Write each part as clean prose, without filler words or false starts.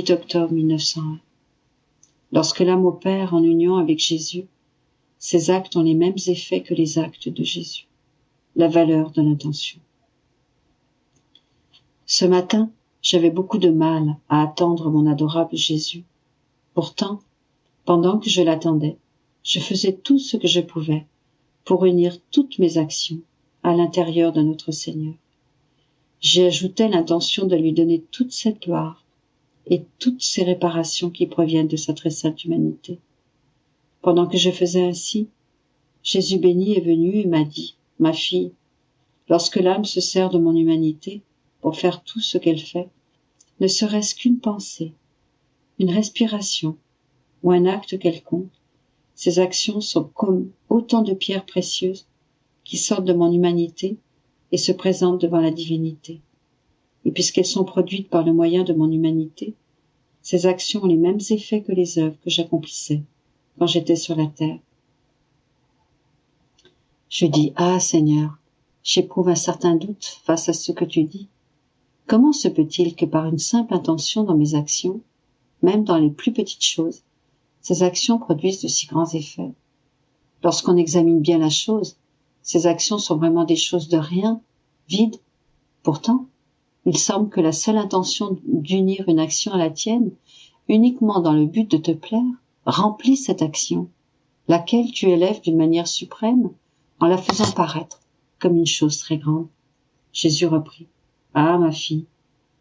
8 octobre 1901. Lorsque l'âme opère en union avec Jésus, ses actes ont les mêmes effets que les actes de Jésus. La valeur de l'intention. Ce matin, j'avais beaucoup de mal à attendre mon adorable Jésus. Pourtant, pendant que je l'attendais, je faisais tout ce que je pouvais pour unir toutes mes actions à l'intérieur de notre Seigneur. J'y ajoutais l'intention de lui donner toute cette gloire et toutes ces réparations qui proviennent de sa très sainte humanité. Pendant que je faisais ainsi, Jésus béni est venu et m'a dit, « Ma fille, lorsque l'âme se sert de mon humanité pour faire tout ce qu'elle fait, ne serait-ce qu'une pensée, une respiration ou un acte quelconque, ces actions sont comme autant de pierres précieuses qui sortent de mon humanité et se présentent devant la divinité. Et puisqu'elles sont produites par le moyen de mon humanité, ces actions ont les mêmes effets que les œuvres que j'accomplissais quand j'étais sur la terre. Je dis, ah Seigneur, j'éprouve un certain doute face à ce que tu dis. Comment se peut-il que par une simple intention dans mes actions, même dans les plus petites choses, ces actions produisent de si grands effets? Lorsqu'on examine bien la chose, ces actions sont vraiment des choses de rien, vides. Pourtant, il semble que la seule intention d'unir une action à la tienne, uniquement dans le but de te plaire, remplit cette action, laquelle tu élèves d'une manière suprême en la faisant paraître comme une chose très grande. Jésus reprit, « Ah, ma fille,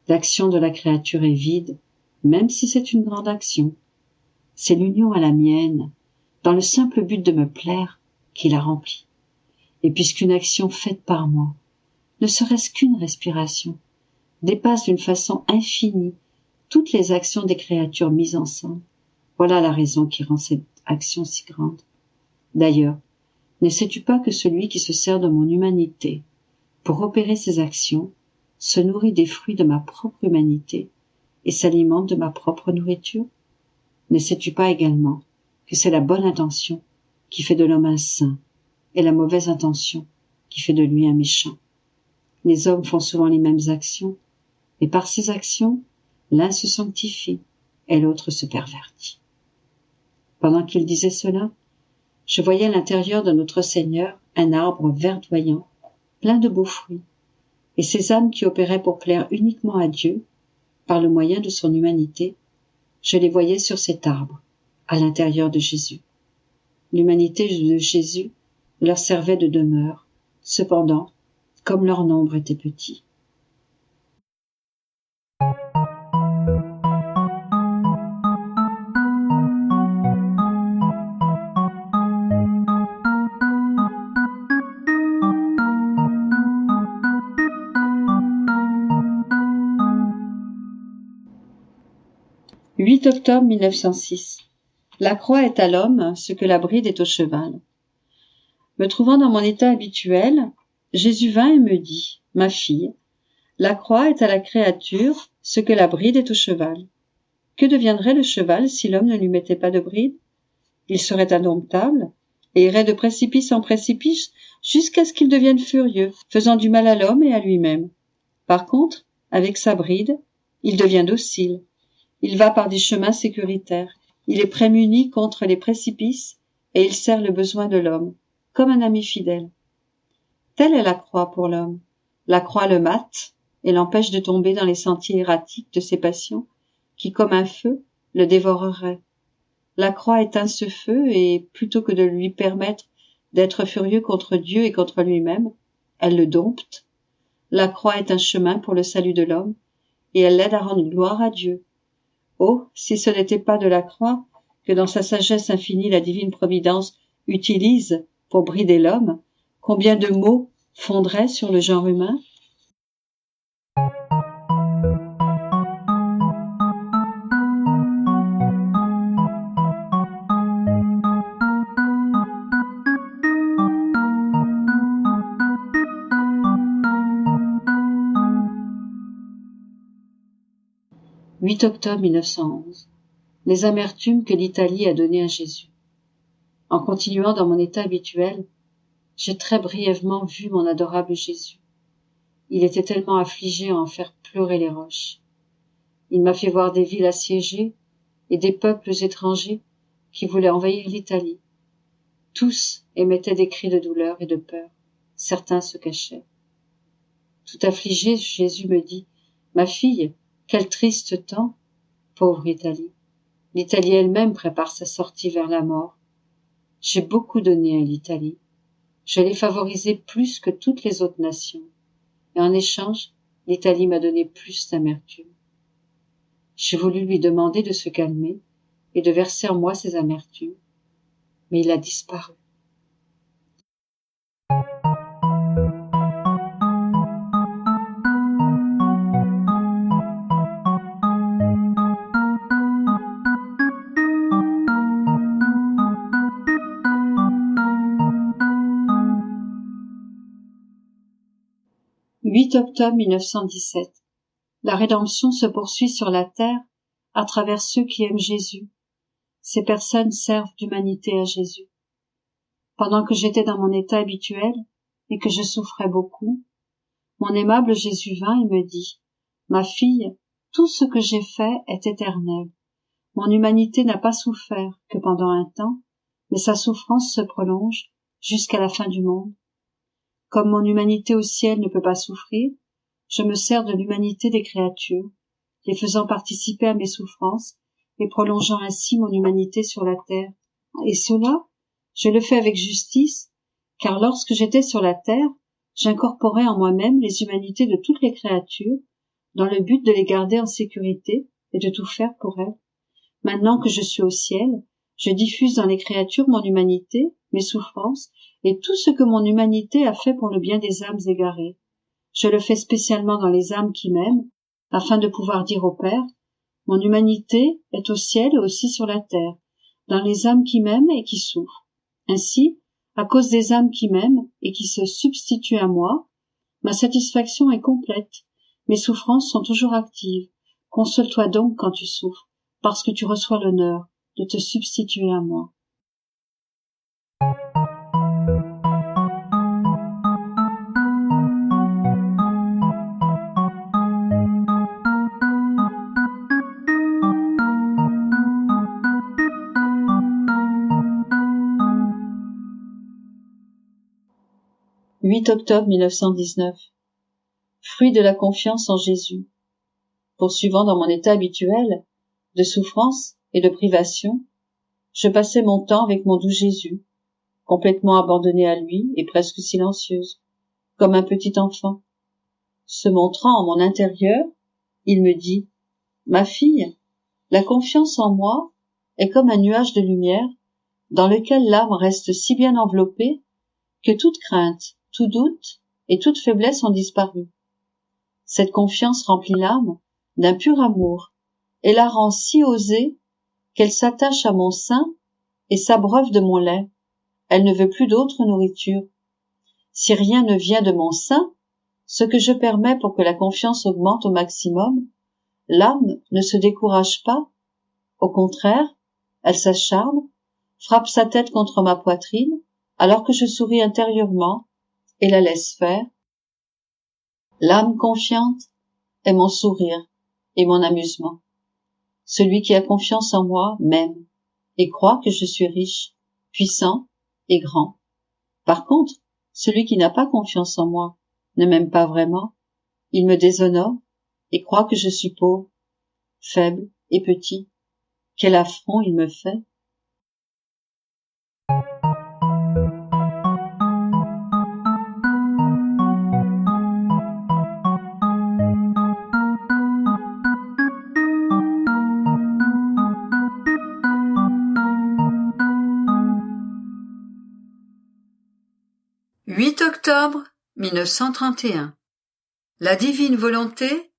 l'action de la créature est vide, même si c'est une grande action. C'est l'union à la mienne, dans le simple but de me plaire, qui la remplit. Et puisqu'une action faite par moi, ne serait-ce qu'une respiration, dépasse d'une façon infinie toutes les actions des créatures mises ensemble, voilà la raison qui rend cette action si grande. D'ailleurs, ne sais-tu pas que celui qui se sert de mon humanité pour opérer ses actions se nourrit des fruits de ma propre humanité et s'alimente de ma propre nourriture? Ne sais-tu pas également que c'est la bonne intention qui fait de l'homme un saint et la mauvaise intention qui fait de lui un méchant? Les hommes font souvent les mêmes actions, et par ces actions, l'un se sanctifie et l'autre se pervertit. Pendant qu'il disait cela, je voyais à l'intérieur de notre Seigneur un arbre verdoyant, plein de beaux fruits, et ces âmes qui opéraient pour plaire uniquement à Dieu, par le moyen de son humanité, je les voyais sur cet arbre, à l'intérieur de Jésus. L'humanité de Jésus leur servait de demeure, cependant, comme leur nombre était petit. « 8 octobre 1906. La croix est à l'homme ce que la bride est au cheval. Me trouvant dans mon état habituel, Jésus vint et me dit, « Ma fille, la croix est à la créature ce que la bride est au cheval. Que deviendrait le cheval si l'homme ne lui mettait pas de bride? Il serait indomptable et irait de précipice en précipice jusqu'à ce qu'il devienne furieux, faisant du mal à l'homme et à lui-même. Par contre, avec sa bride, il devient docile. Il va par des chemins sécuritaires. Il est prémuni contre les précipices et il sert le besoin de l'homme, comme un ami fidèle. Telle est la croix pour l'homme. La croix le mate et l'empêche de tomber dans les sentiers erratiques de ses passions, qui, comme un feu, le dévoreraient. La croix éteint ce feu et, plutôt que de lui permettre d'être furieux contre Dieu et contre lui-même, elle le dompte. La croix est un chemin pour le salut de l'homme et elle l'aide à rendre gloire à Dieu. Oh, si ce n'était pas de la croix que dans sa sagesse infinie la divine providence utilise pour brider l'homme, combien de maux fondraient sur le genre humain? « 8 octobre 1911. Les amertumes que l'Italie a données à Jésus. En continuant dans mon état habituel, j'ai très brièvement vu mon adorable Jésus. Il était tellement affligé à en faire pleurer les roches. Il m'a fait voir des villes assiégées et des peuples étrangers qui voulaient envahir l'Italie. Tous émettaient des cris de douleur et de peur. Certains se cachaient. Tout affligé, Jésus me dit, « Ma fille, quel triste temps, pauvre Italie. L'Italie elle-même prépare sa sortie vers la mort. J'ai beaucoup donné à l'Italie. Je l'ai favorisée plus que toutes les autres nations. Et en échange, l'Italie m'a donné plus d'amertume. » J'ai voulu lui demander de se calmer et de verser en moi ses amertumes, mais il a disparu. « 8 octobre 1917. La rédemption se poursuit sur la terre à travers ceux qui aiment Jésus. Ces personnes servent d'humanité à Jésus. Pendant que j'étais dans mon état habituel et que je souffrais beaucoup, mon aimable Jésus vint et me dit, « Ma fille, tout ce que j'ai fait est éternel. Mon humanité n'a pas souffert que pendant un temps, mais sa souffrance se prolonge jusqu'à la fin du monde. Comme mon humanité au ciel ne peut pas souffrir, je me sers de l'humanité des créatures, les faisant participer à mes souffrances et prolongeant ainsi mon humanité sur la terre. Et cela, je le fais avec justice, car lorsque j'étais sur la terre, j'incorporais en moi-même les humanités de toutes les créatures, dans le but de les garder en sécurité et de tout faire pour elles. Maintenant que je suis au ciel, je diffuse dans les créatures mon humanité, mes souffrances, et tout ce que mon humanité a fait pour le bien des âmes égarées. Je le fais spécialement dans les âmes qui m'aiment, afin de pouvoir dire au Père, « Mon humanité est au ciel et aussi sur la terre, dans les âmes qui m'aiment et qui souffrent. » Ainsi, à cause des âmes qui m'aiment et qui se substituent à moi, ma satisfaction est complète, mes souffrances sont toujours actives. Console-toi donc quand tu souffres, parce que tu reçois l'honneur de te substituer à moi. « 8 octobre 1919. Fruit de la confiance en Jésus. Poursuivant dans mon état habituel de souffrance et de privation, je passais mon temps avec mon doux Jésus, complètement abandonnée à lui et presque silencieuse, comme un petit enfant. Se montrant en mon intérieur, il me dit, « Ma fille, la confiance en moi est comme un nuage de lumière dans lequel l'âme reste si bien enveloppée que toute crainte, tout doute et toute faiblesse ont disparu. Cette confiance remplit l'âme d'un pur amour et la rend si osée qu'elle s'attache à mon sein et s'abreuve de mon lait. Elle ne veut plus d'autre nourriture. Si rien ne vient de mon sein, ce que je permets pour que la confiance augmente au maximum, l'âme ne se décourage pas. Au contraire, elle s'acharne, frappe sa tête contre ma poitrine, alors que je souris intérieurement et la laisse faire. L'âme confiante est mon sourire et mon amusement. Celui qui a confiance en moi m'aime et croit que je suis riche, puissant et grand. Par contre, celui qui n'a pas confiance en moi ne m'aime pas vraiment. Il me déshonore et croit que je suis pauvre, faible et petit. Quel affront il me fait! « 8 octobre 1931. La divine volonté,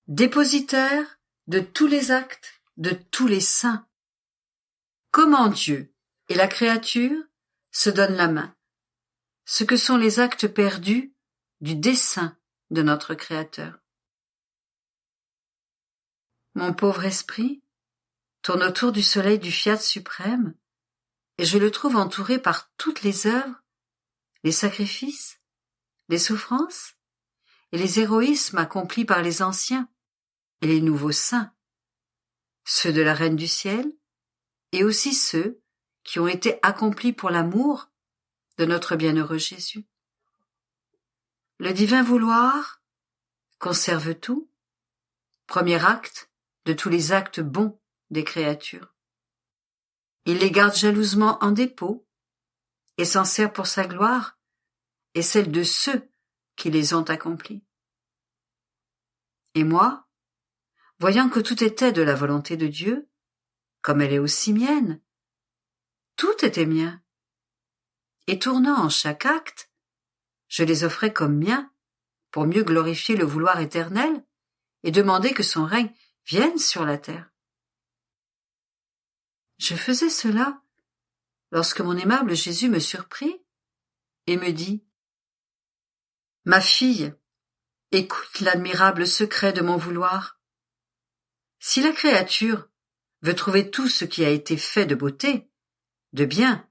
dépositaire de tous les actes, de tous les saints. Comment Dieu et la créature se donnent la main. Ce que sont les actes perdus du dessein de notre Créateur. Mon pauvre esprit tourne autour du soleil du fiat suprême et je le trouve entouré par toutes les œuvres, les sacrifices, les souffrances et les héroïsmes accomplis par les anciens et les nouveaux saints. ceux de la Reine du ciel, et aussi ceux qui ont été accomplis pour l'amour de notre bienheureux Jésus. Le divin vouloir conserve tout, premier acte de tous les actes bons des créatures. Il les garde jalousement en dépôt et s'en sert pour sa gloire et celle de ceux qui les ont accomplis. Et moi, voyant que tout était de la volonté de Dieu, comme elle est aussi mienne, tout était mien. Et tournant en chaque acte, je les offrais comme miens pour mieux glorifier le vouloir éternel et demander que son règne vienne sur la terre. Je faisais cela lorsque mon aimable Jésus me surprit et me dit « Ma fille, écoute l'admirable secret de mon vouloir. Si la créature veut trouver tout ce qui a été fait de beauté, de bien,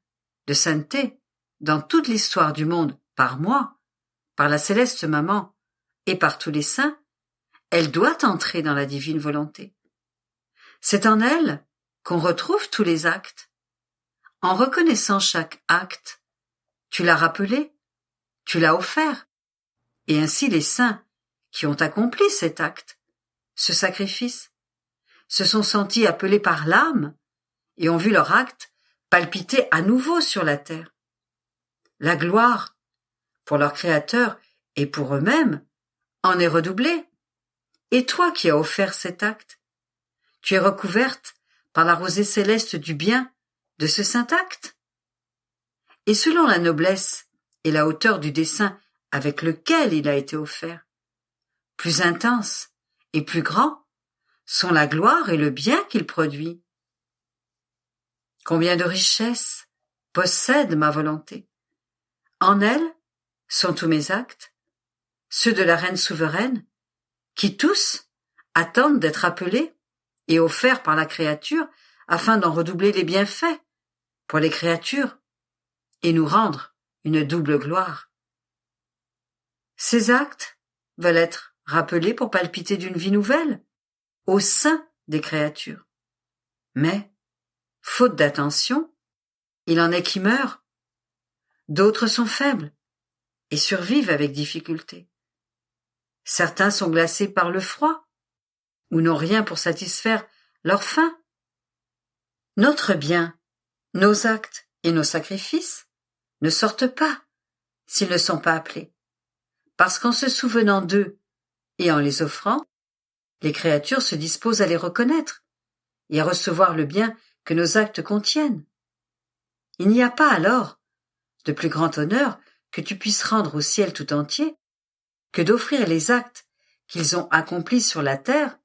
de sainteté, dans toute l'histoire du monde par moi, par la céleste maman et par tous les saints, elle doit entrer dans la divine volonté. C'est en elle qu'on retrouve tous les actes. En reconnaissant chaque acte, tu l'as rappelé, tu l'as offert, et ainsi les saints qui ont accompli cet acte, ce sacrifice, se sont sentis appelés par l'âme et ont vu leur acte palpiter à nouveau sur la terre. La gloire, pour leur Créateur et pour eux-mêmes, en est redoublée. Et toi qui as offert cet acte, tu es recouverte par la rosée céleste du bien de ce saint acte. Et selon la noblesse et la hauteur du dessein avec lequel il a été offert, plus intense et plus grand sont la gloire et le bien qu'il produit. Combien de richesses possède ma volonté. En elle sont tous mes actes, ceux de la Reine souveraine, qui tous attendent d'être appelés et offerts par la créature afin d'en redoubler les bienfaits pour les créatures et nous rendre une double gloire. Ces actes veulent être rappelés pour palpiter d'une vie nouvelle au sein des créatures. Mais, faute d'attention, il en est qui meurent, d'autres sont faibles et survivent avec difficulté. Certains sont glacés par le froid ou n'ont rien pour satisfaire leur faim. Notre bien, nos actes et nos sacrifices ne sortent pas s'ils ne sont pas appelés, parce qu'en se souvenant d'eux et en les offrant, les créatures se disposent à les reconnaître et à recevoir le bien que nos actes contiennent. Il n'y a pas alors de plus grand honneur que tu puisses rendre au ciel tout entier que d'offrir les actes qu'ils ont accomplis sur la terre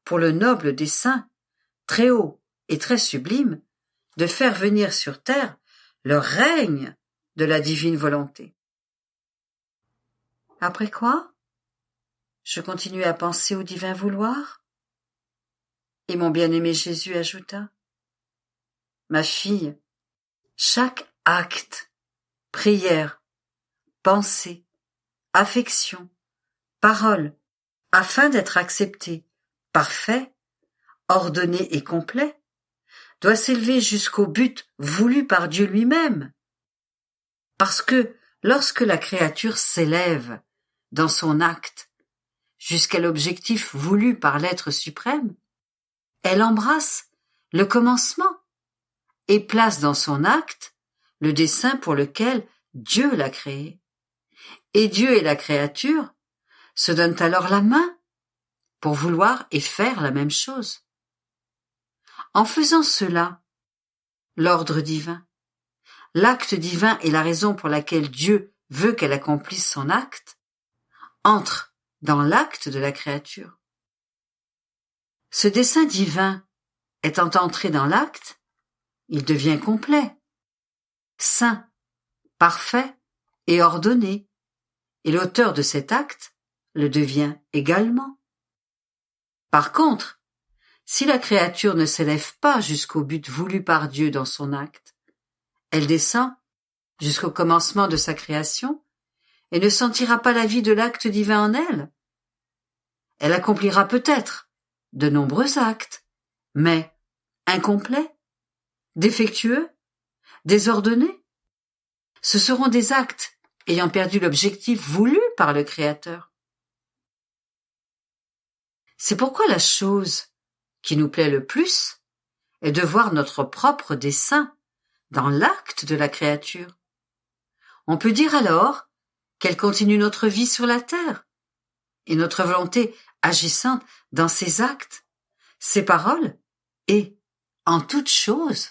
pour le noble dessein, très haut et très sublime, de faire venir sur terre le règne de la divine volonté. Après quoi, je continuai à penser au divin vouloir, et mon bien-aimé Jésus ajouta : « Ma fille, chaque acte, prière, pensée, affection, parole, afin d'être accepté, parfait, ordonné et complet, doit s'élever jusqu'au but voulu par Dieu lui-même. Parce que lorsque la créature s'élève dans son acte jusqu'à l'objectif voulu par l'être suprême, elle embrasse le commencement et place dans son acte le dessein pour lequel Dieu l'a créé. Et Dieu et la créature se donnent alors la main pour vouloir et faire la même chose. En faisant cela, l'ordre divin, l'acte divin et la raison pour laquelle Dieu veut qu'elle accomplisse son acte, entrent dans l'acte de la créature. Ce dessein divin étant entré dans l'acte, il devient complet, saint, parfait et ordonné, et l'auteur de cet acte le devient également. Par contre, si la créature ne s'élève pas jusqu'au but voulu par Dieu dans son acte, elle descend jusqu'au commencement de sa création et ne sentira pas la vie de l'acte divin en elle. Elle accomplira peut-être de nombreux actes, mais incomplets, défectueux, désordonnés. Ce seront des actes ayant perdu l'objectif voulu par le Créateur. C'est pourquoi la chose qui nous plaît le plus est de voir notre propre dessein dans l'acte de la créature. On peut dire alors qu'elle continue notre vie sur la terre, et notre volonté agissante dans ses actes, ses paroles et, en toute chose,